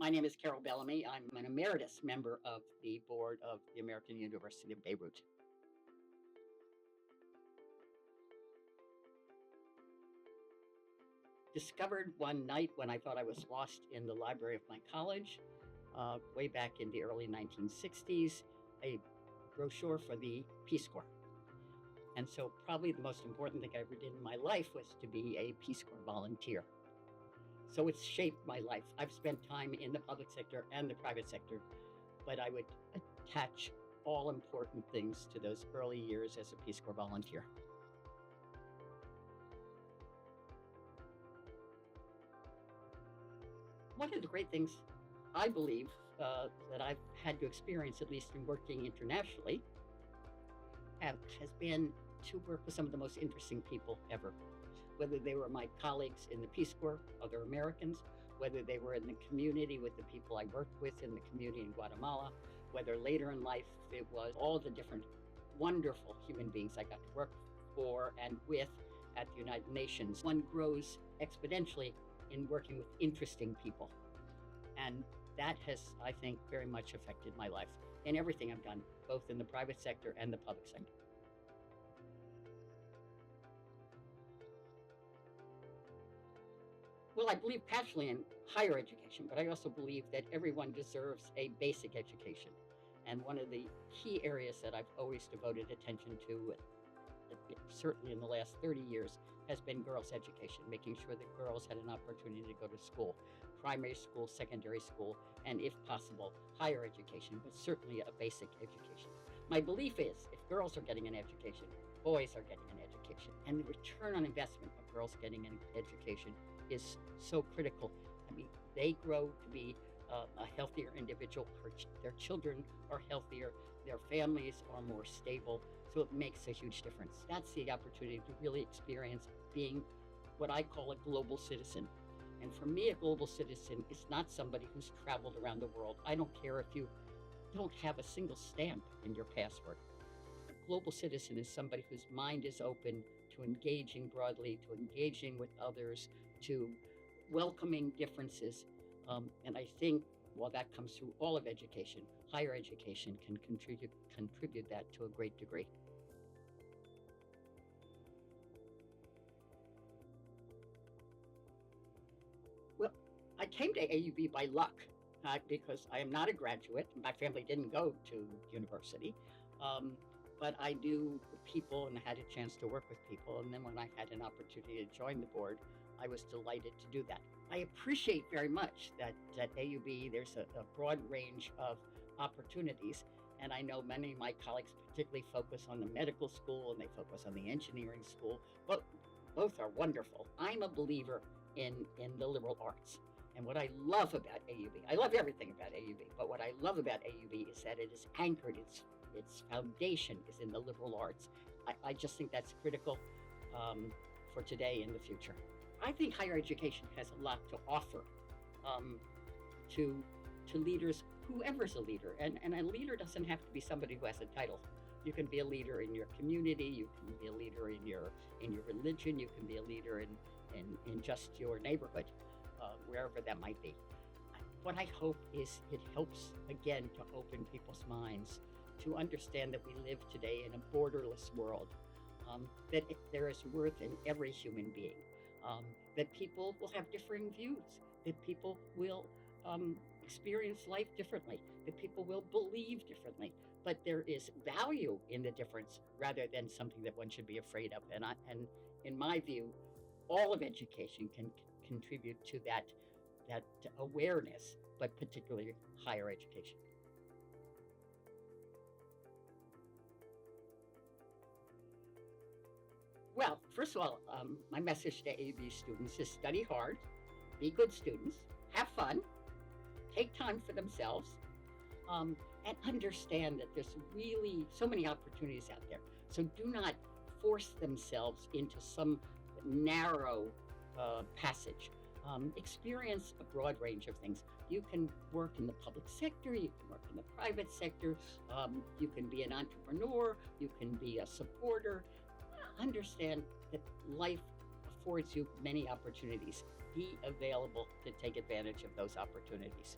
My name is Carol Bellamy. I'm an emeritus member of the board of the American University of Beirut. Discovered one night when I thought I was lost in the library of my college, way back in the early 1960s, a brochure for the Peace Corps. And so probably the most important thing I ever did in my life was to be a Peace Corps volunteer. So it's shaped my life. I've spent time in the public sector and the private sector, but I would attach all important things to those early years as a Peace Corps volunteer. One of the great things I believe that I've had to experience, at least in working internationally, has been to work with some of the most interesting people ever. Whether they were my colleagues in the Peace Corps, other Americans, whether they were in the community with the people I worked with in the community in Guatemala, whether later in life it was all the different wonderful human beings I got to work for and with at the United Nations. One grows exponentially in working with interesting people. And that has, I think, very much affected my life in everything I've done, both in the private sector and the public sector. Well, I believe passionately in higher education, but I also believe that everyone deserves a basic education. And one of the key areas that I've always devoted attention to, certainly in the last 30 years, has been girls' education, making sure that girls had an opportunity to go to school, primary school, secondary school, and if possible, higher education, but certainly a basic education. My belief is if girls are getting an education, boys are getting an education, and the return on investment of girls getting an education is so critical. I mean, they grow to be a healthier individual. Their children are healthier. Their families are more stable. So it makes a huge difference. That's the opportunity to really experience being what I call a global citizen. And for me, a global citizen is not somebody who's traveled around the world. I don't care if you don't have a single stamp in your passport. A global citizen is somebody whose mind is open to engaging broadly, to engaging with others, to welcoming differences. And I think while that comes through all of education, higher education can contribute that to a great degree. Well, I came to AUB by luck because I am not a graduate. My family didn't go to university. Um, but I knew people and had a chance to work with people. And then when I had an opportunity to join the board, I was delighted to do that. I appreciate very much that at AUB there's a broad range of opportunities. And I know many of my colleagues particularly focus on the medical school and they focus on the engineering school, but both are wonderful. I'm a believer in the liberal arts. And what I love about AUB, I love everything about AUB, but what I love about AUB is that it is anchored, its foundation is in the liberal arts. I just think that's critical for today and the future. I think higher education has a lot to offer to leaders, whoever's a leader. And a leader doesn't have to be somebody who has a title. You can be a leader in your community, you can be a leader in your religion, you can be a leader in just your neighborhood, wherever that might be. What I hope is it helps, again, to open people's minds to understand that we live today in a borderless world, that there is worth in every human being, that people will have differing views, that people will experience life differently, that people will believe differently, but there is value in the difference rather than something that one should be afraid of. And in my view, all of education can contribute to that awareness, but particularly higher education. Well, first of all, my message to AUB students is study hard, be good students, have fun, take time for themselves, and understand that there's really so many opportunities out there. So do not force themselves into some narrow passage. Experience a broad range of things. You can work in the public sector, you can work in the private sector, you can be an entrepreneur, you can be a supporter. Understand that life affords you many opportunities. Be available to take advantage of those opportunities.